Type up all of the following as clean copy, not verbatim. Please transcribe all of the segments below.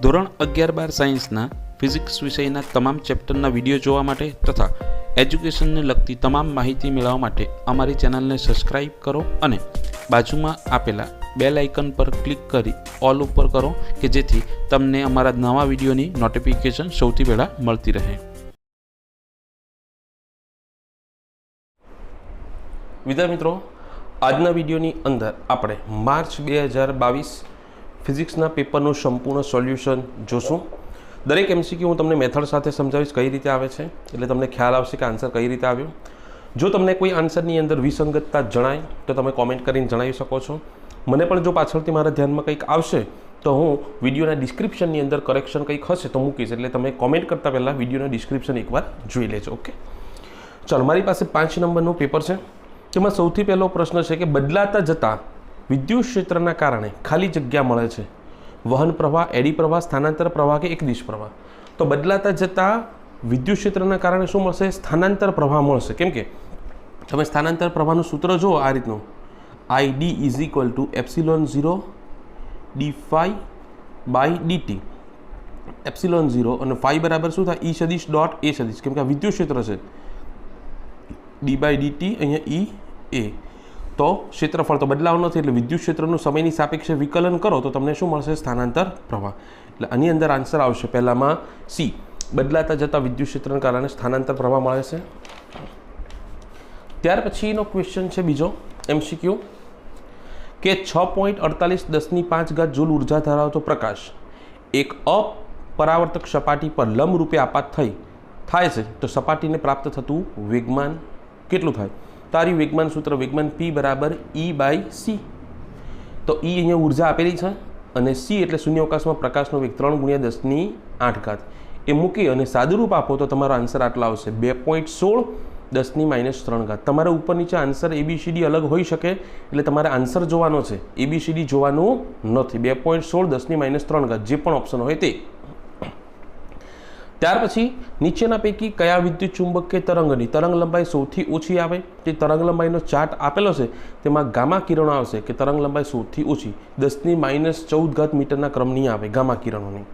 ધોરણ 11-12 સાયન્સના ફિઝિક્સ વિષયના તમામ ચેપ્ટરના વિડીયો જોવા માટે તથા એજ્યુકેશનને લગતી તમામ માહિતી મેળવવા માટે અમારી ચેનલને સબસ્ક્રાઇબ કરો અને બાજુમાં આપેલા બેલ આઇકન પર ક્લિક કરી ઓલ ઉપર કરો કે જેથી તમને અમારા નવા વિડીયોની નોટિફિકેશન સૌથી પહેલાં મળતી રહે. વિદ્યાર્થી મિત્રો, આજના વિડીયોની અંદર આપણે માર્ચ 2022 ફિઝિક્સના પેપરનું સંપૂર્ણ સોલ્યુશન જોશું. દરેક એમસીક્યુ હું તમને મેથડ સાથે સમજાવીશ કઈ રીતે આવે છે, એટલે તમને ખ્યાલ આવશે કે આન્સર કઈ રીતે આવ્યો. જો તમને કોઈ આન્સરની અંદર વિસંગતતા જણાય તો તમે કોમેન્ટ કરીને જણાવી શકો છો. મને પણ જો પાછળથી મારા ધ્યાનમાં કંઈક આવશે તો હું વિડીયોના ડિસ્ક્રિપ્શનની અંદર કરેક્શન કંઈક હશે તો મૂકીશ, એટલે તમે કોમેન્ટ કરતાં પહેલાં વિડીયોના ડિસ્ક્રિપ્શન એકવાર જોઈ લેજો. ઓકે, ચાલો, મારી પાસે 5 નંબરનું પેપર છે. તેમાં સૌથી પહેલો પ્રશ્ન છે કે બદલાતા જતા વિદ્યુત ક્ષેત્રના કારણે ખાલી જગ્યા મળે છે. વહન પ્રવાહ, એડી પ્રવાહ, સ્થાનાંતર પ્રવાહ કે એકદિશ પ્રવાહ. તો બદલાતા જતા વિદ્યુત ક્ષેત્રના કારણે શું મળશે? સ્થાનાંતર પ્રવાહ મળશે. કેમ કે તમે સ્થાનાંતર પ્રવાહનું સૂત્ર જુઓ આ રીતનું, ID is equal to ε0 dφ by dt. ε0 અને φ બરાબર શું થાય? E સદિશ ડોટ A સદિશ, કેમ કે આ વિદ્યુત ક્ષેત્ર છે. d બાય dt અહીંયા E A. તો ક્ષેત્રફળ તો બદલાવ નથી, એટલે વિદ્યુત ક્ષેત્રનું સમયની સાપેક્ષે વિકલન કરો તો તમને શું મળશે? સ્થાનાંતર પ્રવાહ. એટલે આની અંદર આન્સર આવશે પહેલામાં C, બદલાતા જતા વિદ્યુત ક્ષેત્રને કારણે સ્થાનાંતર પ્રવાહ મળે છે. ત્યાર પછીનો ક્વેશ્ચન છે બીજો MCQ કે 6.48 10⁵ જૂલ ઉર્જા ધરાવતો પ્રકાશ એક અપરાવર્તક સપાટી પર લંબરૂપે આપાત થાય છે તો સપાટીને પ્રાપ્ત થતું વેગમાન કેટલું થાય? તારી વેગમાન સૂત્ર, વેગમાન P બરાબર E/c. તો E અહીંયા ઉર્જા આપેલી છે અને C એટલે શૂન્યાવકાશમાં પ્રકાશનો વેગ 3 × 10⁸ એ મૂકી અને સાદુરૂપ આપો તો તમારો આન્સર આટલો આવશે 2.16 10⁻³ તમારે ઉપર નીચે આન્સર ABCD અલગ હોઈ શકે, એટલે તમારે આન્સર જોવાનો છે, ABCD જોવાનું નથી. 2.16 10⁻³ જે પણ ઓપ્શન હોય તે. ત્યાર પછી નીચેના પૈકી કયા વિદ્યુત ચુંબકીય તરંગની તરંગ લંબાઈ સૌથી ઓછી આવે? તે તરંગ લંબાઈનો ચાર્ટ આપેલો છે, તેમાં ગામા કિરણો આવશે કે તરંગ લંબાઈ સૌથી ઓછી 10⁻14 મીટરના ક્રમની આવે ગામા કિરણોની.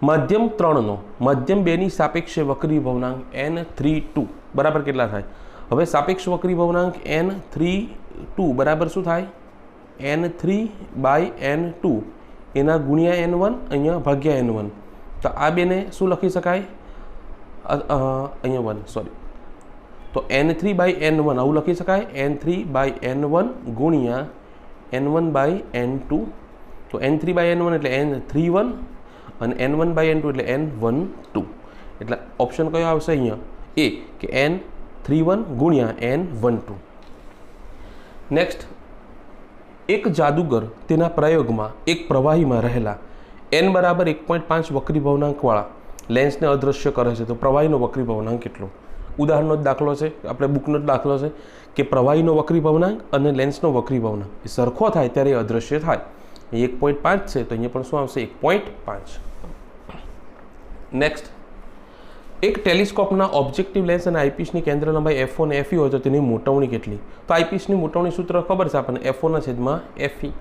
માધ્યમ 3નો માધ્યમ 2ની સાપેક્ષે વક્રી ભવનાંક n32 બરાબર કેટલા થાય? હવે સાપેક્ષ વક્રી ભવનાંક n32 બરાબર શું થાય? n3/n2 એના ગુણ્યા n1 અહીંયા ભાગ્યા n1. તો આ બેને શું લખી શકાય? અહીંયા 1 સોરી, તો n3/n1 આવું લખી શકાય, n3/n1 ગુણ્યા n1/n2. તો n3/n1 એટલે n31 અને n1/n2 એટલે n12. એટલે ઓપ્શન કયો આવશે અહીંયા? એ કે n31 ગુણ્યા n12. નેક્સ્ટ, એક જાદુગર તેના પ્રયોગમાં એક પ્રવાહીમાં રહેલા n બરાબર 1.5 વક્રી ભવનાંકવાળા લેન્સને અદૃશ્ય કરે છે તો પ્રવાહીનો વક્રી ભવનાંક કેટલો? ઉદાહરણનો જ દાખલો છે, આપણે બુકનો જ દાખલો છે કે પ્રવાહીનો વક્રી ભવનાંક અને લેન્સનો વક્રી ભવનાંક એ સરખો થાય ત્યારે એ અદૃશ્ય થાય. 1.5 છે તો અહીંયા પણ શું આવશે? 1.5. નેક્સ્ટ, એક ટેલિસ્કોપના ઓબ્જેક્ટિવ લેન્સ અને આઈપીસની કેન્દ્ર લંબાઈ F1 અને FE હોય તો તેની મોટવણી કેટલી? તો આઈપીસની મોટવણી સૂત્ર ખબર છે આપણને, F1/FE.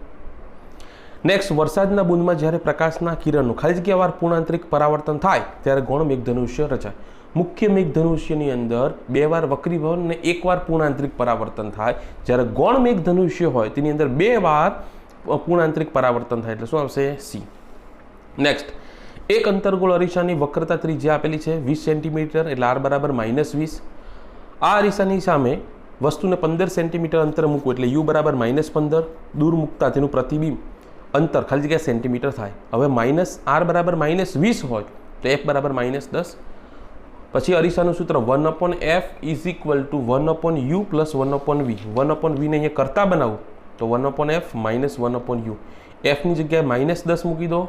નેક્સ્ટ, વરસાદના બુંદમાં જ્યારે પ્રકાશના કિરણનું ખાલી જગ્યાવાર પૂર્ણાંતરિક પરાવર્તન થાય ત્યારે ગૌણ મેઘધનુષ્ય રચાય. મુખ્ય મેઘધનુષ્યની અંદર 2 વાર વક્રીભવન અને 1 વાર પૂર્ણાંતરિક પરાવર્તન થાય, જ્યારે ગૌણ મેઘધનુષ્ય હોય તેની અંદર 2 વાર પૂર્ણાંતરિક પરાવર્તન થાય, એટલે શું આવશે? C. નેક્સ્ટ, એક અંતર્ગોળ અરીસાની વક્રતા ત્રિજ્યા આપેલી છે 20 સેન્ટીમીટર, એટલે R બરાબર -20. આ અરીસાની સામે વસ્તુને 15 સેન્ટીમીટર અંતર મૂકવું એટલે U બરાબર -15. દૂર મૂકતા તેનું પ્રતિબિંબ અંતર ખાલી જગ્યા સેન્ટીમીટર થાય. હવે R બરાબર -20 હોય તો F બરાબર -10. પછી અરીસાનું સૂત્ર 1/F is equal two 1/U plus 1/V. 1/V ને અહીંયા કરતા બનાવું તો 1/F માઇનસ 1/U. Fની જગ્યાએ -10 મૂકી દો,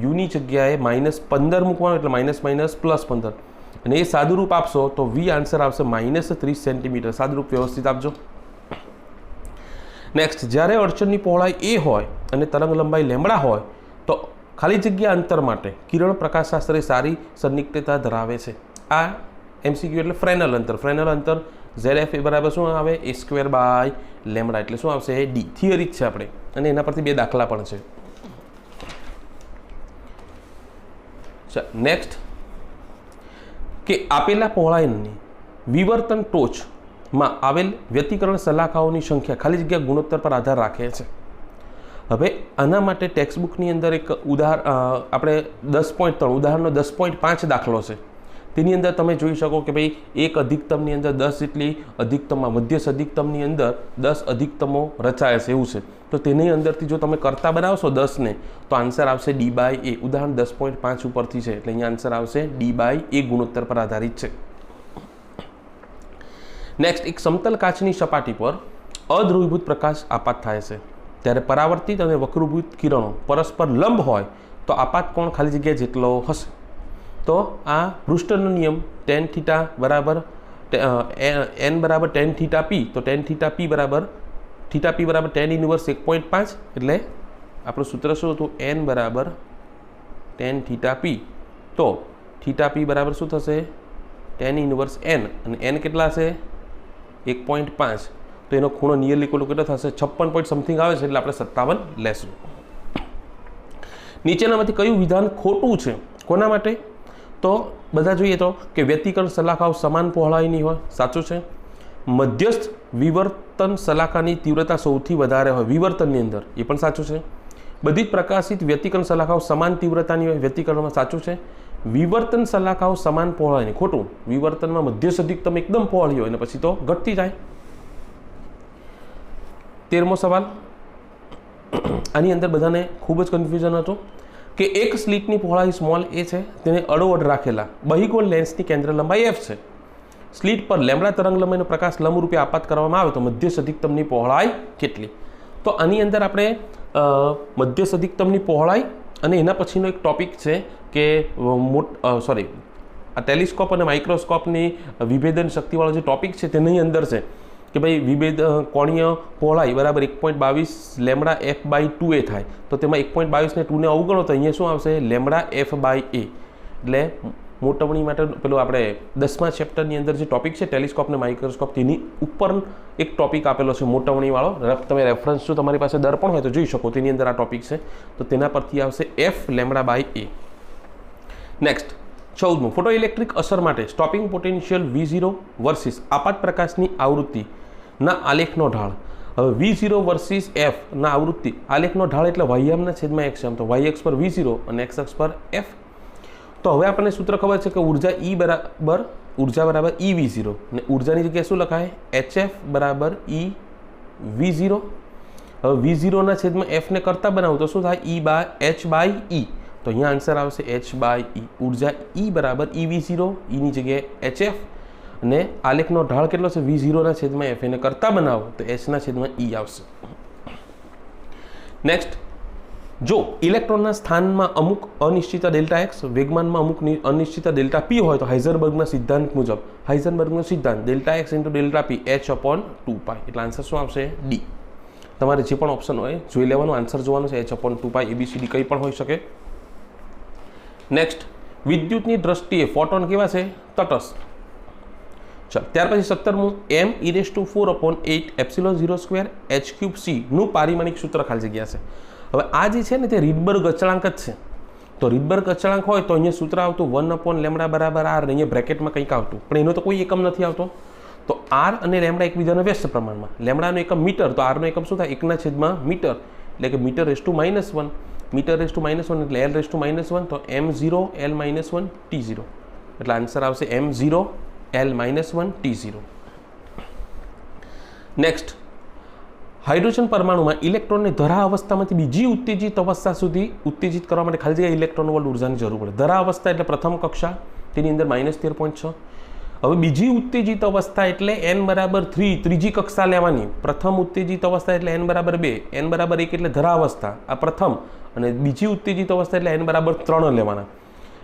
Uની જગ્યાએ -15 મૂકવાનું એટલે -+15, અને એ સાદુરૂપ આપશો તો V આન્સર આવશે -30 સેન્ટીમીટર. સાદુરૂપ વ્યવસ્થિત આપજો. નેક્સ્ટ, જ્યારે અડચણની પહોળાઈ A હોય અને તરંગ લંબાઈ લેમ્બડા હોય તો ખાલી જગ્યા અંતર માટે કિરણ પ્રકાશશાસ્ત્રે સારી સન્નિગ્ધતા ધરાવે છે. આ MCQ એટલે ફ્રેનલ અંતર. ફ્રેનલ અંતર ZF એ બરાબર શું આવે? A²/λ, એટલે શું આવશે? D. થિયરી જ છે આપણે, અને એના પરથી 2 દાખલા પણ છે. નેક્સ્ટ કે આપેલા પહોળાઈની વિવર્તન ટોચમાં આવેલ વ્યતિકરણ સલાખાઓની સંખ્યા ખાલી જગ્યા ગુણોત્તર પર આધાર રાખે છે. હવે આના માટે ટેક્સ્ટબુકની અંદર એક આપણે 10.3 ઉદાહરણનો 10.5 દાખલો છે. તેની અંદર તમે જોઈ શકો કે ભાઈ એક અધિકતમની અંદર 10 જેટલી અધિકતમમાં મધ્યસ્થ અધિકતમની અંદર 10 અધિકતમો રચાય છે એવું છે. તો તેની અંદરથી જો તમે કરતા બનાવશો 10ને તો આન્સર આવશે D/A. ઉદાહરણ 10.5 ઉપરથી છે એટલે અહીંયા આન્સર આવશે D/A ગુણોત્તર પર આધારિત છે. નેક્સ્ટ, એક સમતલ કાચની સપાટી પર અધ્રુવીભૂત પ્રકાશ આપાત થાય છે ત્યારે પરાવર્તિત અને વક્રીભૂત કિરણો પરસ્પર લંબ હોય તો આપાત કોણ ખાલી જગ્યા જેટલો હશે. તો આ પૃષ્ઠનો નિયમ tan θ બરાબર n બરાબર tan θp, તો tan θp બરાબર θp બરાબર tan ઇન્વર્સ 1.5 એટલે આપણું સૂત્ર શું હતું n બરાબર tan θp. તો θp બરાબર શું થશે tan ઇન્વર્સ n અને n કેટલા હશે 1.5. તો એનો ખૂણો નિયરલી કેટલો થશે 56 પોઈન્ટ સમથિંગ આવે છે એટલે આપણે 57 લેશું. નીચેનામાંથી કયું વિધાન ખોટું છે કોના માટે? તો બધા જોઈએ તો કે વ્યતિકરણ સલાખાઓ સમાન પહોળાઈની હોય, સાચું છે. મધ્યસ્થ વિવર્તન સલાખાની તીવ્રતા સૌથી વધારે હોય વિવર્તનની અંદર, એ પણ સાચું છે. બધી જ પ્રકાશિત વ્યતિકરણ સલાખાઓ સમાન તીવ્રતાની હોય વિવર્તનમાં, સાચું છે. વિવર્તન સલાખાઓ સમાન પહોળાઈની, ખોટું. વિવર્તનમાં મધ્યસ્થ અધિકતમ એકદમ પહોળી હોય અને પછી તો ઘટતી જાય. 13મો સવાલ, આની અંદર બધાને ખૂબ જ કન્ફ્યુઝન હતું કે એક સ્લિટની પહોળાઈ સ્મોલ a છે, તેને અડોઅડ રાખેલા બહિગોળ લેન્સની કેન્દ્ર લંબાઈ f છે. સ્લિટ પર લેમ્બડા તરંગ લંબાઈનો પ્રકાશ લંબરૂપે આપાત કરવામાં આવે તો મધ્યસ્થ અધિકતમની પહોળાઈ કેટલી? તો આની અંદર આપણે મધ્યસ્થ અધિકતમની પહોળાઈ અને એના પછીનો એક ટોપિક છે કે આ ટેલિસ્કોપ અને માઇક્રોસ્કોપની વિભેદન શક્તિવાળો જે ટોપિક છે તેની અંદર છે કે ભાઈ વિભેદ કોણીય પહોળાઈ બરાબર 1.22 લેમ્બડા f/2a થાય. તો તેમાં 1.22 ને 2ને અવગણો તો અહીંયા શું આવશે લેમ્બડા f/a. એટલે મોટવણી માટે પેલું આપણે 10મા ચેપ્ટરની અંદર જે ટોપિક છે ટેલિસ્કોપ ને માઇક્રોસ્કોપ તેની ઉપર એક ટોપિક આપેલો છે મોટવણીવાળો. તમે રેફરન્સ જો તમારી પાસે દર્પણ હોય તો જોઈ શકો, તેની અંદર આ ટોપિક છે. તો તેના પરથી આવશે f લેમ્બડા/a. નેક્સ્ટ, 14મું, ફોટો ઇલેક્ટ્રિક અસર માટે સ્ટોપિંગ પોટેન્શિયલ V0 વર્સિસ આપાત પ્રકાશની આવૃત્તિ ના આલેખનો ઢાળ. હવે V0 વર્સિસ f ના આવૃત્તિ આલેખનો ઢાળ એટલે વાહ્યામના છેદમાં x એમ. તો y અક્ષ પર V0 અને x અક્ષ પર f. તો હવે આપણને સૂત્ર ખબર છે કે ઉર્જા બરાબર EV0 અને ઉર્જાની જગ્યાએ શું લખાય HF બરાબર EV0. હવે V0 ના છેદમાં f ને કરતા બનાવું તો શું થાય H/E. તો અહીંયા આન્સર આવશે H/E. ઉર્જા E બરાબર EV0, એની જગ્યાએ HF અને આલેખનો ઢાળ કેટલો છે V0 ના છેદમાં f, એને કરતા બનાવો તો H ના છેદમાં E આવશે. નેક્સ્ટ, જો ઇલેક્ટ્રોનના સ્થાનમાં અમુક અનિશ્ચિત ડેલ્ટા x, વેગમાનમાં અમુક અનિશ્ચિત ડેલ્ટા p હોય તો હાઇઝનબર્ગના સિદ્ધાંત મુજબ હાઇઝનબર્ગનો સિદ્ધાંત delta x into delta p h/2π. એટલે આન્સર શું આવશે D. તમારે જે પણ ઓપ્શન હોય જોઈ લેવાનું, આન્સર જોવાનું છે h/2π ABCD કંઈ પણ હોઈ શકે. નેક્સ્ટ, વિદ્યુતની દ્રષ્ટિએ ફોટોન કેવા છે તટસ્થ. ચાલ, ત્યાર પછી 17મું, m(4/8ε0² h3c) નું પારિમાણિક સૂત્ર ખાલી જગ્યા છે. હવે આ જે છે ને તે રીડબર્ગ અચળાંક જ છે. તો રીડબર્ગ અચળાંક હોય તો અહીંયા સૂત્ર આવતું 1/λ બરાબર r, અહીંયા બ્રેકેટમાં કંઈક આવતું, પણ એનો તો કોઈ એકમ નથી આવતો. તો r અને લેમ્બડા એકબીજાના વ્યસ્ત પ્રમાણમાં. લેમ્બડાનો એકમ મીટર, તો rનો એકમ શું થાય 1/મીટર, એટલે કે metre raise to -1, metre raise to -1 એટલે l રેઝ ટુ -1, તો m0 l-1 t0. એટલે આન્સર આવશે m0 l-1 t0. Next, hydrogen પરમાણુમાં ઇલેક્ટ્રોનને ધરા અવસ્થામાંથી બીજી ઉત્તેજિત અવસ્થા સુધી ઉત્તેજિત કરવા માટે ખાલી જગ્યાએ ઇલેક્ટ્રોન વોલ્ટ ઉર્જાની જરૂર પડે. ધરા અવસ્થા એટલે પ્રથમ કક્ષા, તેની અંદર -13.6. હવે બીજી ઉત્તેજિત અવસ્થા એટલે n બરાબર 3, ત્રીજી કક્ષા લેવાની. પ્રથમ ઉત્તેજિત અવસ્થા એટલે n બરાબર 2, n બરાબર 1 એટલે ધરા અવસ્થા, આ પ્રથમ. અને બીજી ઉત્તેજિત અવસ્થા એટલે n બરાબર 3 લેવાના.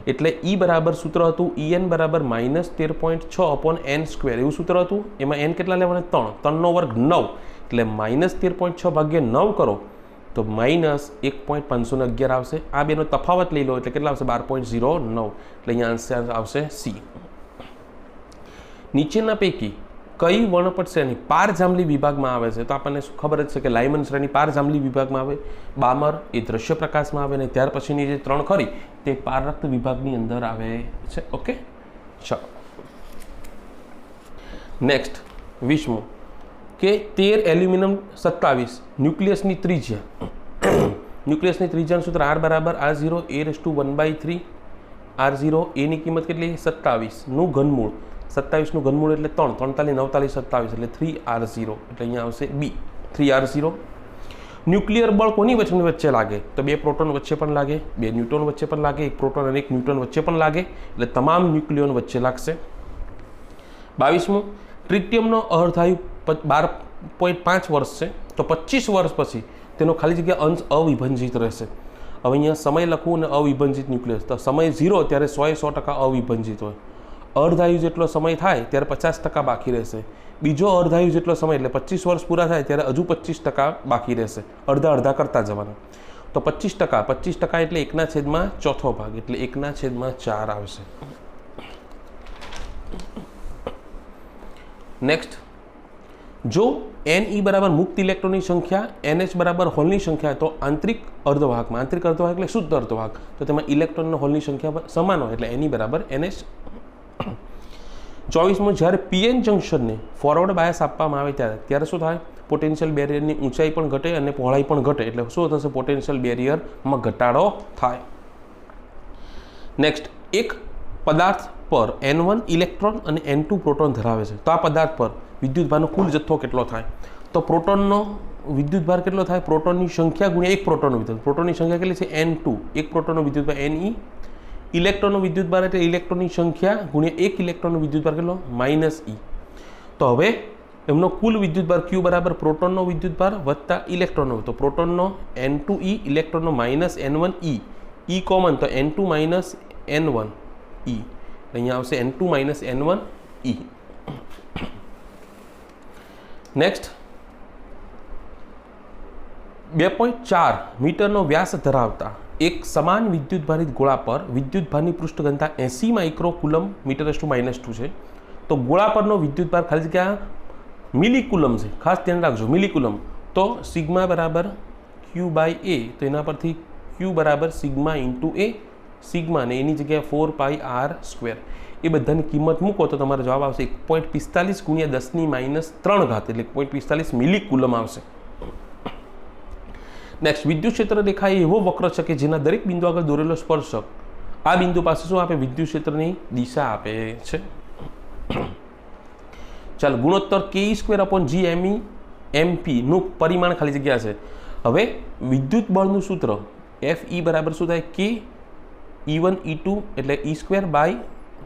એટલે E બરાબર સૂત્ર હતું En બરાબર -13.6/n², એવું સૂત્ર હતું. એમાં n કેટલા લેવાના 3, 3નો વર્ગ 9, એટલે -13.6 ભાગ્યા 9 કરો તો -1.511 આવશે. આ બેનો તફાવત લઈ લો એટલે કેટલા આવશે 12.09. એટલે અહીંયા આન્સર આવશે C. નીચેના પૈકી કઈ વર્ણપટ શ્રેણી પારજાંબલી વિભાગમાં આવે છે? તો આપણને ખબર જ છે કે લાયમન શ્રેણી પારજાંબલી વિભાગમાં આવે, બામર એ દ્રશ્ય પ્રકાશમાં આવે, અને ત્યાર પછીની જે 3 ખરી તે પારરક્ત વિભાગની અંદર આવે છે. ઓકે, ચાલો નેક્સ્ટ 20મું કે 13 એલ્યુમિનિયમ 27 ન્યુક્લિયસની ત્રિજ્યા. ન્યુક્લિયસની ત્રિજ્યાનું સૂત્ર R બરાબર R0 a⁻1/3 R0 a ની કિંમત કેટલી? 27 નું ઘનમૂળ. 27 નું ઘનમૂળ એટલે 3, 43, 49, 27 એટલે 3R0 એટલે અહીંયા આવશે B 3R0. ન્યુક્લિયર બળ કોની વચ્ચે લાગે? તો 2 પ્રોટોન વચ્ચે પણ લાગે, 2 ન્યુટ્રોન વચ્ચે પણ લાગે, 1 પ્રોટોન અને 1 ન્યુટ્રોન વચ્ચે પણ લાગે, એટલે તમામ ન્યુક્લિયોન વચ્ચે લાગશે. 22મું ટ્રિટિયમનો અર્ધાયુ 12.5 વર્ષ છે, તો 25 વર્ષ પછી તેનો ખાલી જગ્યા અંશ અવિભાજિત રહેશે. હવે અહીંયા સમય લખવું અને અવિભાજિત ન્યુક્લિયસ, તો સમય 0 ત્યારે 100% અવિભાજિત હોય. અર્ધાયુ જેટલો સમય થાય ત્યારે 50% બાકી રહેશે. બીજો અર્ધાયુ જેટલો સમય એટલે 25 વર્ષ પૂરા થાય ત્યારે હજુ 25% બાકી રહેશે. અડધા કરતા જવાના. તો 25% એટલે 1/4 ભાગ એટલે 1/4 આવશે. નેક્સ્ટ, જો Ne બરાબર મુક્ત ઇલેક્ટ્રોનની સંખ્યા, NH બરાબર હોલની સંખ્યા, તો આંતરિક અર્ધવાહકમાં, આંતરિક અર્ધવાહક એટલે શુદ્ધ અર્ધવાહક, તો તેમાં ઇલેક્ટ્રોનનો હોલની સંખ્યા સમાન હોય એટલે Ne બરાબર NH. 24મું જ્યારે PN જંક્શનને ફોરવર્ડ બાયસ આપવામાં આવે ત્યારે શું થાય? પોટેન્શિયલ બેરિયરની ઊંચાઈ પણ ઘટે અને પહોળાઈ પણ ઘટે, એટલે શું થશે? પોટેન્શિયલ બેરિયરમાં ઘટાડો થાય. નેક્સ્ટ, એક પદાર્થ પર N1 ઇલેક્ટ્રોન અને N2 પ્રોટોન ધરાવે છે, તો આ પદાર્થ પર વિદ્યુતભારનો કુલ જથ્થો કેટલો થાય? તો પ્રોટોનનો વિદ્યુતભાર કેટલો થાય? પ્રોટોનની સંખ્યા ગુણ્યા એક પ્રોટોનનો વિદ્યુત. પ્રોટોનની સંખ્યા કેટલી છે? N2. એક પ્રોટોનનો વિદ્યુતભાર Ne. ઇલેક્ટ્રોનનો વિદ્યુતભાર એટલે ઇલેક્ટ્રોનની સંખ્યા ગુણ્યા એક ઇલેક્ટ્રોનનો વિદ્યુતભાર કેટલો? -E. તો હવે એમનો કુલ વિદ્યુતભાર Q બરાબર પ્રોટોનનો વિદ્યુતભાર વત્તા ઇલેક્ટ્રોનનો, તો પ્રોટોનનો N2E, ઇલેક્ટ્રોનનો -N1E. E કોમન, તો N2 - N1E. અહીંયા આવશે N2 - N1E. નેક્સ્ટ, 2.4 મીટરનો વ્યાસ ધરાવતા એક સમાન વિદ્યુતભારિત ગોળા પર વિદ્યુતભારની પૃષ્ઠ ઘનતા 80 માઇક્રોકુલમ મીટર/-2 છે, તો ગોળા પરનો વિદ્યુતભાર ખાલી જગ્યા મિલીકુલમ છે, ખાસ ધ્યાન રાખજો મિલીકુલમ. તો સિગ્મા બરાબર Q/A, તો એના પરથી Q બરાબર સિગ્મા × A, સિગ્મા ને એની જગ્યાએ 4πr². એ બધાની કિંમત મૂકો તો તમારો જવાબ આવશે 1.45 × 10⁻³ એટલે 1.45 મિલીકુલમ આવશે. નેક્સ્ટ, વિદ્યુત ક્ષેત્ર રેખા એ એવો વક્ર છે કે જેના દરેક બિંદુ આગળ દોરેલો સ્પર્શક આ બિંદુ પાસે શું આપે? વિદ્યુત ક્ષેત્રની દિશા આપે છે. ચાલો, ગુણોત્તર Ke²/G MP નું પરિમાણ ખાલી જગ્યા છે. હવે વિદ્યુત બળનું સૂત્ર Fe બરાબર શું થાય? K E1 E2 એટલે E²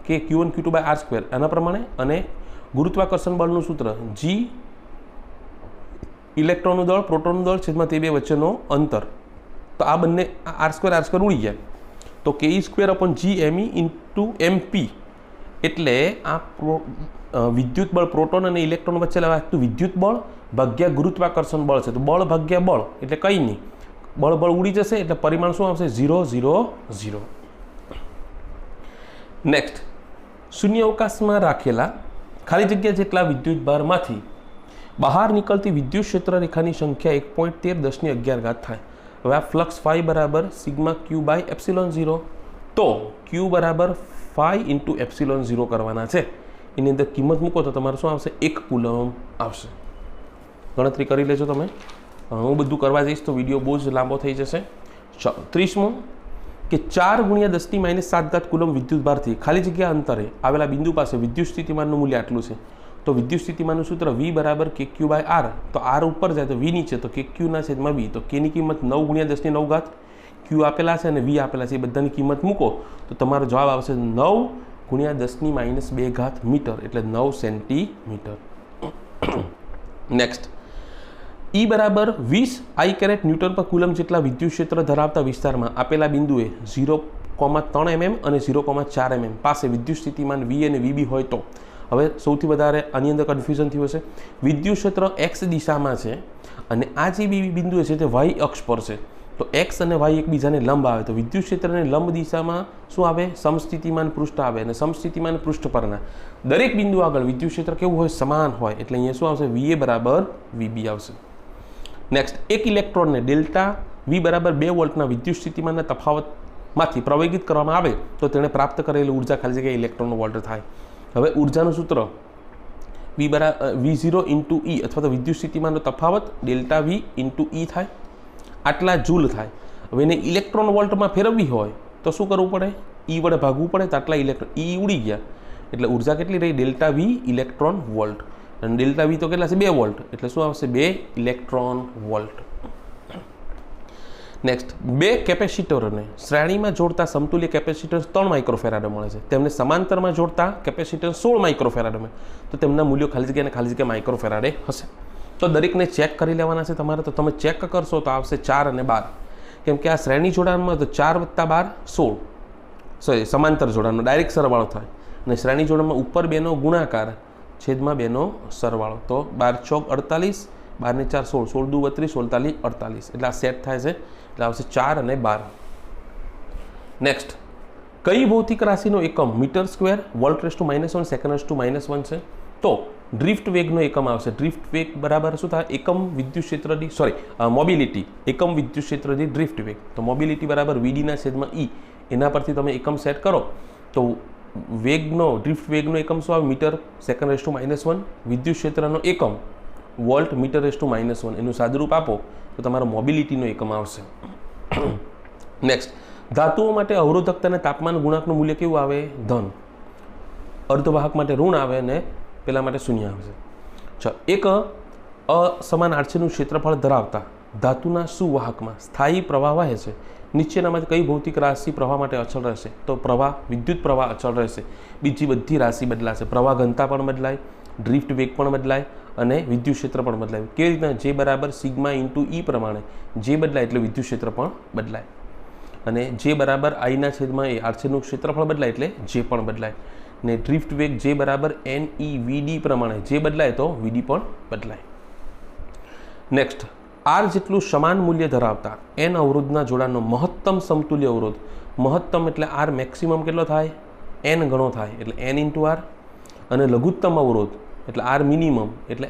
કે Q1 Q2/R², આના પ્રમાણે. અને ગુરુત્વાકર્ષણ બળનું સૂત્ર G ઇલેક્ટ્રોનનું દળ, પ્રોટોનનું દળ છેદમાં તે બે વચ્ચેનો અંતર, તો આ બંને R² ઉડી ગયા, તો Ke²/G × MP એટલે આ વિદ્યુત બળ પ્રોટોન અને ઇલેક્ટ્રોન વચ્ચે લાગતું વિદ્યુત બળ ભાગ્યા ગુરુત્વાકર્ષણ બળ છે, તો બળ ભાગ્યા બળ એટલે કંઈ નહીં, બળ ઉડી જશે એટલે પરિમાણ શું આવશે? 0 0 0. નેક્સ્ટ, શૂન્ય અવકાશમાં રાખેલા ખાલી જગ્યા જેટલા વિદ્યુતભારમાંથી બહાર નીકળતી વિદ્યુત ક્ષેત્ર રેખાની સંખ્યા 1.13 થાય. હવે આ ફ્લક્સ ફાઈ બરાબર સિગ્મા Q/ε0, તો Q બરાબર φ × ε0 કરવાના છે. એની અંદર કિંમત મૂકો તો તમારે શું આવશે? 1 કુલમ આવશે. ગણતરી કરી લેજો તમે. હું બધું કરવા જઈશ તો વિડીયો બહુ જ લાંબો થઈ જશે. ચાલો, 30મું કે 4 × 10⁻7 કુલમ વિદ્યુતભારથી ખાલી જગ્યા અંતરે આવેલા બિંદુ પાસે વિદ્યુત સ્થિતિમાનનું મૂલ્ય આટલું છે, તો વિદ્યુત સ્થિતિમાનનું સૂત્ર V બરાબર KQ/R, તો R ઉપર જાય તો V નીચે, તો KQ/V, તો K ની કિંમત 9 × 10⁹, Q આપેલા છે અને V આપેલા છે, એ બધાની કિંમત મૂકો તો તમારો જવાબ આવશે 9 × 10⁻²મીટર એટલે 9 સેન્ટીમીટર. નેક્સ્ટ, E બરાબર 20 I ન્યૂટન પર કુલમ જેટલા વિદ્યુત ક્ષેત્ર ધરાવતા વિસ્તારમાં આપેલા બિંદુએ 0,3 mm અને 0,4 mm પાસે વિદ્યુત સ્થિતિમાન V અને VB હોય તો. હવે સૌથી વધારે આની અંદર કન્ફ્યુઝન થયું હશે. વિદ્યુત ક્ષેત્ર X દિશામાં છે અને આ જે બિંદુ છે તે Y અક્ષ પર છે, તો એક્સ અને વાય એકબીજાને લંબ આવે તો વિદ્યુત ક્ષેત્રની લંબ દિશામાં શું આવે? સમસ્થિતિમાન પૃષ્ઠ આવે અને સમસ્થિતિમાન પૃષ્ઠ પરના દરેક બિંદુ આગળ વિદ્યુત ક્ષેત્ર કેવું હોય? સમાન હોય. એટલે અહીંયા શું આવશે? VA બરાબર VB આવશે. નેક્સ્ટ, એક ઇલેક્ટ્રોનને ડેલ્ટા V બરાબર 2 વોલ્ટના વિદ્યુત સ્થિતિમાનના તફાવતમાંથી પ્રવેગિત કરવામાં આવે તો તેણે પ્રાપ્ત કરેલી ઉર્જા ખાલી જગ્યાએ ઇલેક્ટ્રોન વોલ્ટ થાય. હવે ઉર્જાનું સૂત્ર V0 ઇન્ટુ E અથવા તો વિદ્યુત સ્થિતિમાનનો તફાવત ડેલ્ટા V ઇન્ટુ E થાય. આટલા જૂલ થાય. હવે એને ઇલેક્ટ્રોન વોલ્ટમાં ફેરવવી હોય તો શું કરવું પડે? E વડે ભાગવું પડે. તો આટલા ઇલેક્ટ્રોન E ઉડી ગયા એટલે ઉર્જા કેટલી રહી? Delta V electron volt. અને ડેલ્ટા V તો કેટલા છે? 2 વોલ્ટ. એટલે શું આવશે? 2 ઇલેક્ટ્રોન વોલ્ટ. નેક્સ્ટ, 2 કેપેસિટરોને શ્રેણીમાં જોડતા સમતુલ્ય કેપેસિટન્સ 3 માઇક્રોફેરાડે મળે છે. તેમને સમાંતરમાં જોડતા કેપેસિટન્સ 16 માઇક્રોફેરાડે મળે. તો તેમના મૂલ્યો ખાલી જગ્યા માઇક્રોફેરાડે હશે. તો દરેકને ચેક કરી લેવાના છે તમારે. તો તમે ચેક કરશો તો આવશે 4 અને 12. કેમ કે આ શ્રેણી જોડાણમાં તો 4 + 12 16. સોરી, સમાંતર જોડાણનો ડાયરેક્ટ સરવાળો થાય. અને શ્રેણી જોડાણમાં ઉપર 2નો ગુણાકાર છેદમાં 2નો સરવાળો. તો 12 ચોક 48, 12 ને 4 16, 16 દુ 32, 16 તાલી 48. એટલે આ સેટ થાય છે. એટલે આવશે 4 અને 12. નેક્સ્ટ, કઈ ભૌતિક રાશિનો એકમ મીટર સ્ક્વેર વોલ્ટ/-1 સેકન્ડ/-1 છે? તો ડ્રિફ્ટ વેગનો એકમ આવશે. ડ્રિફ્ટ વેગ બરાબર શું થાય? એકમ વિદ્યુત ક્ષેત્ર દીઠ મોબિલિટી, એકમ વિદ્યુત ક્ષેત્ર દીઠ ડ્રિફ્ટ વેગ. તો મોબિલિટી બરાબર VD/E. એના પરથી તમે એકમ સેટ કરો તો ડ્રિફ્ટ વેગનો એકમ શું આવે? મીટર સેકન્ડ/-1. વિદ્યુત ક્ષેત્રનો એકમ વોલ્ટ મીટર/-1. એનું સાદુરૂપ આપો તો તમારો મોબિલિટીનો એકમ આવશે. નેક્સ્ટ, ધાતુઓ માટે અવરોધકતા અને તાપમાન ગુણાંકનું મૂલ્ય કેવું આવે? ધન. અર્ધવાહક માટે ઋણ આવે અને પેલા માટે શૂન્ય આવશે. ચાલો, એક અસમાન આડછેદનું ક્ષેત્રફળ ધરાવતા ધાતુના સુવાહકમાં સ્થાયી પ્રવાહ વહે છે. નીચેનામાંથી કઈ ભૌતિક રાશિ પ્રવાહ માટે અચળ રહેશે? તો વિદ્યુત પ્રવાહ અચળ રહેશે. બીજી બધી રાશિ બદલાશે. પ્રવાહ ઘનતા પણ બદલાય, ડ્રિફ્ટ વેગ પણ બદલાય અને વિદ્યુત ક્ષેત્ર પણ બદલાય. કેવી રીતના? જે બરાબર સિગ્મા ઇન્ટુ E પ્રમાણે જે બદલાય એટલે વિદ્યુત ક્ષેત્ર પણ બદલાય. અને જે બરાબર I/A આડછેદનું ક્ષેત્રફળ બદલાય એટલે જે પણ બદલાય. ને ડ્રિફ્ટ વેગ જે બરાબર NEVD પ્રમાણે જે બદલાય તો VD પણ બદલાય. નેક્સ્ટ, R જેટલું સમાન મૂલ્ય ધરાવતા N અવરોધના જોડાણનો મહત્તમ સમતુલ્ય અવરોધ. મહત્તમ એટલે R મેક્સિમમ કેટલો થાય? N ગણો થાય એટલે N × R. અને લઘુત્તમ અવરોધ એટલે R મિનિમમ એટલે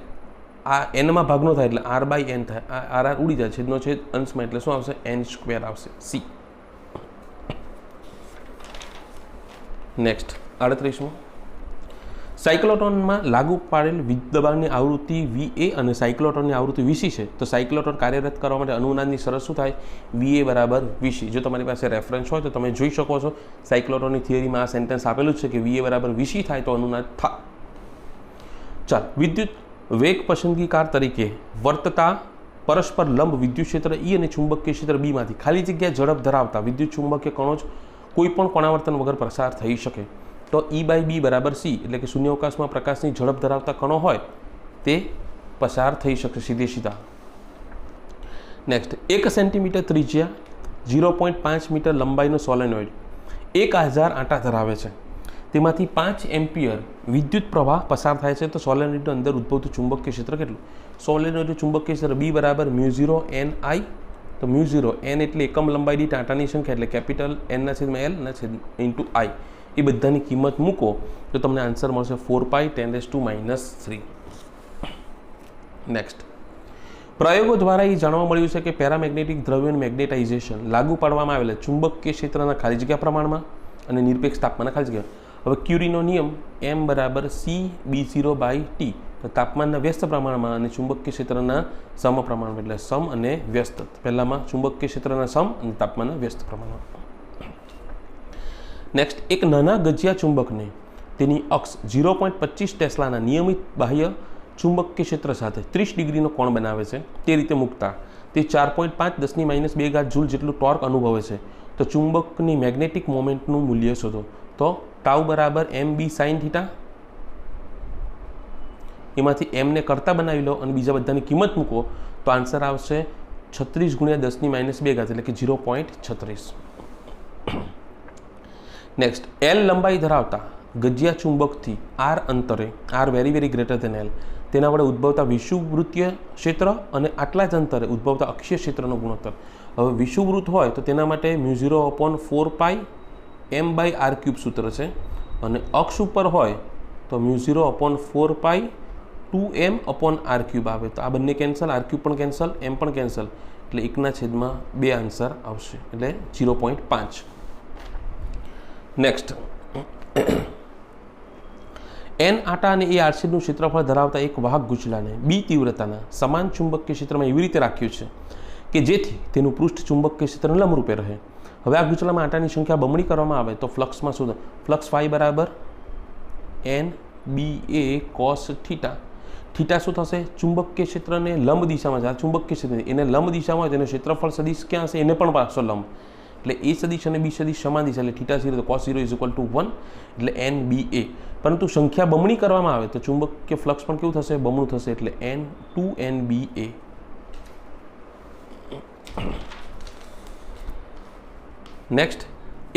આ N માં ભાગનો થાય એટલે R/N થાય. R ઉડી જાય, છેદનો છેદ અંશમાં એટલે શું આવશે? N² આવશે. C. નેક્સ્ટ, 38મો, સાયક્લોટ્રોનમાં લાગુ પાડેલ વિદ્યુત દબાણની આવૃત્તિ VA અને સાયક્લોટ્રોનની આવૃત્તિ VC છે. તો સાયક્લોટ્રોન કાર્યરત કરવા માટે અનુનાદની શરત શું થાય? VA બરાબર VC. જો તમારી પાસે રેફરન્સ હોય તો તમે જોઈ શકો છો. સાયક્લોટ્રોનની થિયરીમાં આ સેન્ટેન્સ આપેલું છે કે VA બરાબર VC થાય તો અનુનાદ થાય. ચાલ, વિદ્યુત વેગ પસંદગીકાર તરીકે વર્તતા પરસ્પર લંબ વિદ્યુત ક્ષેત્ર E અને ચુંબકીય ક્ષેત્ર B માંથી ખાલી જગ્યા ઝડપ ધરાવતા વિદ્યુત ચુંબકીય કણો જ કોઈ પણ કોણાવર્તન વગર પસાર થઈ શકે. તો E/B બરાબર C. એટલે કે શૂન્યાવકાશમાં પ્રકાશની ઝડપ ધરાવતા કણો હોય તે પસાર થઈ શકશે સીધા. નેક્સ્ટ, 1 સેન્ટીમીટર ત્રિજ્યા 0.5 મીટર લંબાઈનો સોલેનોઇડ 1000 આંટા ધરાવે છે. તેમાંથી 5 એમ્પિયર વિદ્યુત પ્રવાહ પસાર થાય છે. તો સોલેનોઇડની અંદર ઉદ્ભવતું ચુંબકીય ક્ષેત્ર કેટલું? સોલેનોઇડનું ચુંબકીય ક્ષેત્ર B બરાબર μ0 NI. તો μ0 N એટલે એકમ લંબાઈ દીઠ આંટાની સંખ્યા એટલે કેપિટલ N/L ઇન્ટુ I. એ બધાની કિંમત મૂકો તો તમને આન્સર મળશે 4π10⁻³ નેક્સ્ટ, પ્રયોગો દ્વારા એ જાણવા મળ્યું છે કે પેરામેગ્નેટિક દ્રવ્યોનું મેગ્નેટાઇઝેશન લાગુ પાડવામાં આવેલા ચુંબકીય ક્ષેત્રના ખાલી જગ્યા પ્રમાણમાં અને નિરપેક્ષ તાપમાનના ખાલી જગ્યા. હવે ક્યુરીનો નિયમ M બરાબર CB0/T. તો તાપમાનના વ્યસ્ત પ્રમાણમાં અને ચુંબકીય ક્ષેત્રના સમપ્રમાણમાં એટલે સમ અને વ્યસ્ત. પહેલામાં ચુંબકીય ક્ષેત્રના સમ અને તાપમાનના વ્યસ્ત પ્રમાણમાં. નેક્સ્ટ, એક નાના ગજિયા ચુંબકને તેની અક્ષ 0.25 ટેસ્લાના નિયમિત બાહ્ય ચુંબકીય ક્ષેત્ર સાથે 30 ડિગ્રીનો કોણ બનાવે છે. તે રીતે મૂકતા તે 4.5 10⁻² જૂલ જેટલું ટોર્ક અનુભવે છે. તો ચુંબકની મેગ્નેટિક મોમેન્ટનું મૂલ્ય શોધો. તો ટાઉ બરાબર MB sin θ. એમાંથી એમને કરતા બનાવી લો અને બીજા બધાની કિંમત મૂકો તો આન્સર આવશે 36 × 10⁻², એટલે કે 0.36. નેક્સ્ટ, L લંબાઈ ધરાવતા ગજિયા ચુંબકથી R અંતરે, R very greater than L, તેના વડે ઉદ્ભવતા વિષુવવૃત્તીય ક્ષેત્ર અને આટલા જ અંતરે ઉદ્ભવતા અક્ષીય ક્ષેત્રનો ગુણોત્તર. હવે વિષુવવૃત્ત હોય તો તેના માટે μ0/4π m/r³ સૂત્ર છે, અને અક્ષ ઉપર હોય તો μ0/4π 2m/r³ આવે. તો આ બંને કેન્સલ, r³ પણ કેન્સલ, m પણ કેન્સલ, એટલે 1/2 આન્સર આવશે, એટલે 0.5. નેક્સ્ટ, n આટા અને a આરસીનું ક્ષેત્રફળ ધરાવતા એક વાહક ગુંચલાને b તીવ્રતાના સમાન ચુંબકીય ક્ષેત્રમાં એવી રીતે રાખ્યું છે કે જેથી તેનું પૃષ્ઠ ચુંબકીય ક્ષેત્રને લંબરૂપે રહે. હવે આ ગુંચલામાં આટાની સંખ્યા બમણી કરવામાં આવે તો ફ્લક્સમાં શું થાય? ફ્લક્સ ફાઈ બરાબર NBA cos થીટા. થીટા શું થશે? ચુંબકીય ક્ષેત્રને લંબ દિશામાં છે. આ ચુંબકીય ક્ષેત્ર એને લંબ દિશામાં હોય તો એનું ક્ષેત્રફળ સદિશ ક્યાં હશે? એને પણ પાછો લંબ, એટલે એ સદિશ અને બી સદિશ સમાન દિશા, એટલે થીટા 0 તો cos 0 = 1, એટલે NBA. પરંતુ સંખ્યા બમણી કરવામાં આવે તો ચુંબકીય ફ્લક્સ પણ કેવું થશે? બમણું થશે, એટલે N2NBA. નેક્સ્ટ,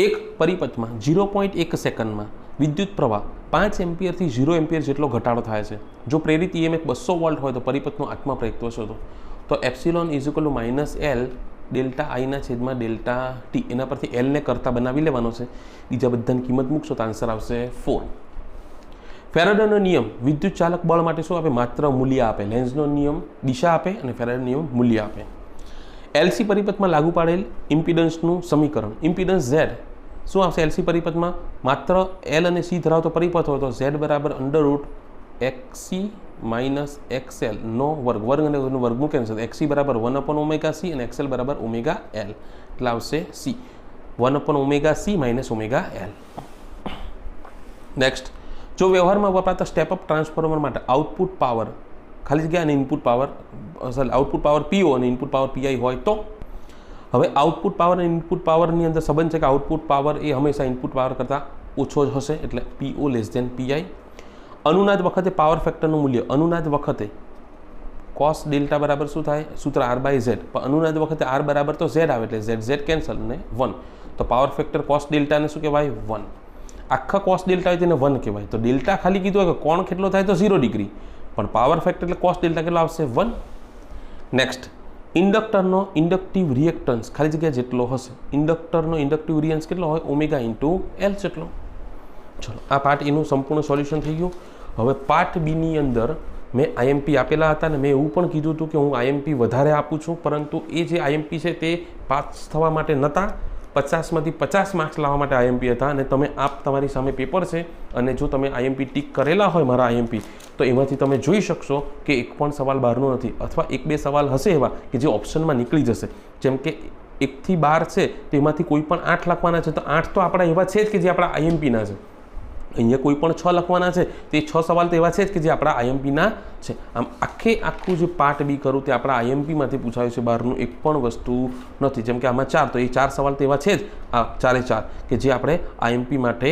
એક પરિપથમાં 0.1 સેકન્ડમાં વિદ્યુત પ્રવાહ 5 એમ્પિયરથી 0 એમ્પિયર જેટલો ઘટાડો થાય છે. જો પ્રેરિત EMF 200 વોલ્ટ હોય તો પરિપથનો આત્મા પ્રયત્વ શોધો. તો એપ્સિલોન = -L ΔI/ΔT. એના પરથી L ને કરતા બનાવી લેવાનો છે, બીજા બધાની કિંમત મૂકશો તો આન્સર આવશે 4. ફેરાડેનો નિયમ વિદ્યુત ચાલક બળ માટે શું આપે? માત્ર મૂલ્ય આપે. લેન્ઝનો નિયમ દિશા આપે અને ફેરાડેનો નિયમ મૂલ્ય આપે. LC પરિપથમાં લાગુ પાડેલ ઇમ્પિડન્સનું સમીકરણ. ઇમ્પિડન્સ Z શું આવશે? LC પરિપથમાં માત્ર L અને C ધરાવતો પરિપથ હોય તો Z √ XC - XL નો વર્ગ, વર્ગ અને વર્ગમૂળ કેન્સલ, XC = 1/ωc અને XL = ωL, એટલે આવશે C, 1/ωc - ωL. નેક્સ્ટ, જો વ્યવહારમાં વપરાતા સ્ટેપ અપ ટ્રાન્સફોર્મર માટે આઉટપુટ પાવર ખાલી જગ્યા અને input power output power PO અને ઇનપુટ પાવર PI હોય તો હવે આઉટપુટ પાવર અને ઇનપુટ પાવરની અંદર સંબંધ છે કે આઉટપુટ પાવર એ હંમેશા ઇનપુટ પાવર કરતાં ઓછો જ હશે, એટલે PO < PI. અનુનાદ વખતે પાવર ફેક્ટરનું મૂલ્ય, અનુનાદ વખતે cos ડેલ્ટા બરાબર શું થાય? સૂત્ર R/Z, પણ અનુનાદ વખતે R બરાબર તો Z આવે, એટલે Z કેન્સલ અને 1, તો પાવર ફેક્ટર cos ડેલ્ટાને શું કહેવાય? 1. આખા cos ડેલ્ટા હોય તેને 1 કહેવાય. તો ડેલ્ટા ખાલી કીધું હોય કે કોણ કેટલો થાય તો 0 ડિગ્રી, પણ પાવર ફેક્ટર એટલે cos ડેલ્ટા કેટલો આવશે? 1. નેક્સ્ટ, ઇન્ડક્ટરનો ઇન્ડક્ટિવ રિએક્ટન્સ ખાલી જગ્યા જેટલો હશે. ઇન્ડક્ટરનો ઇન્ડક્ટિવ રિએક્ટન્સ કેટલો હોય? ω × L જેટલો. ચલો, આ પાર્ટ એનું સંપૂર્ણ સોલ્યુશન થઈ ગયું. હવે પાર્ટ બીની અંદર મેં IMP આપેલા હતા અને મેં એવું પણ કીધું હતું કે હું IMP વધારે આપું છું, પરંતુ એ જે IMP છે તે પાસ થવા માટે નહોતા, 50માંથી 50 માર્ક્સ લાવવા માટે IMP હતા. અને તમે તમારી સામે પેપર છે અને જો તમે IMP ટીક કરેલા હોય મારા IMP, તો એમાંથી તમે જોઈ શકશો કે એક પણ સવાલ બહારનો નથી, અથવા 1-2 સવાલ હશે એવા કે જે ઓપ્શનમાં નીકળી જશે. જેમ કે 1 થી 12 છે તેમાંથી કોઈ પણ 8 લખવાના છે, તો 8 તો આપણા એવા છે જ કે જે આપણા IMPના છે. અહીંયા કોઈ પણ 6 લખવાના છે, તે 6 સવાલ તો એવા છે જ કે જે આપણા IMPના છે. આમ આખું જે પાર્ટ બી કરું તે આપણા IMPમાંથી પૂછાયું છે, બહારનું એક પણ વસ્તુ નથી. જેમ કે આમાં 4, તો એ 4 સવાલ તો એવા છે જ, આ 4 કે જે આપણે IMP માટે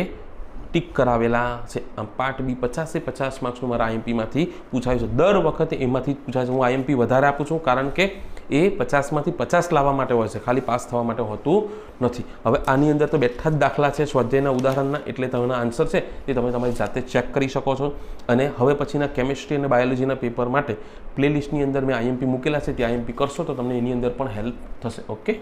ટીક કરાવેલા છે. આમ પાર્ટ બી 50-50 માર્ક્સનું મારા IMPમાંથી પૂછાયું છે. દર વખતે એમાંથી જ પૂછાય છે. હું IMP વધારે આપું છું કારણ કે એ 50માંથી 50 લાવવા માટે હોય છે, ખાલી પાસ થવા માટે હોતું નથી. હવે આની અંદર તો બેઠા જ દાખલા છે સ્વાધ્યાયના ઉદાહરણના, એટલે તમારા આન્સર છે એ તમે તમારી જાતે ચેક કરી શકો છો. અને હવે પછીના કેમિસ્ટ્રી અને બાયોલોજીના પેપર માટે પ્લેલિસ્ટની અંદર મેં IMP મૂકેલા છે, તે IMP કરશો તો તમને એની અંદર પણ હેલ્પ થશે. ઓકે.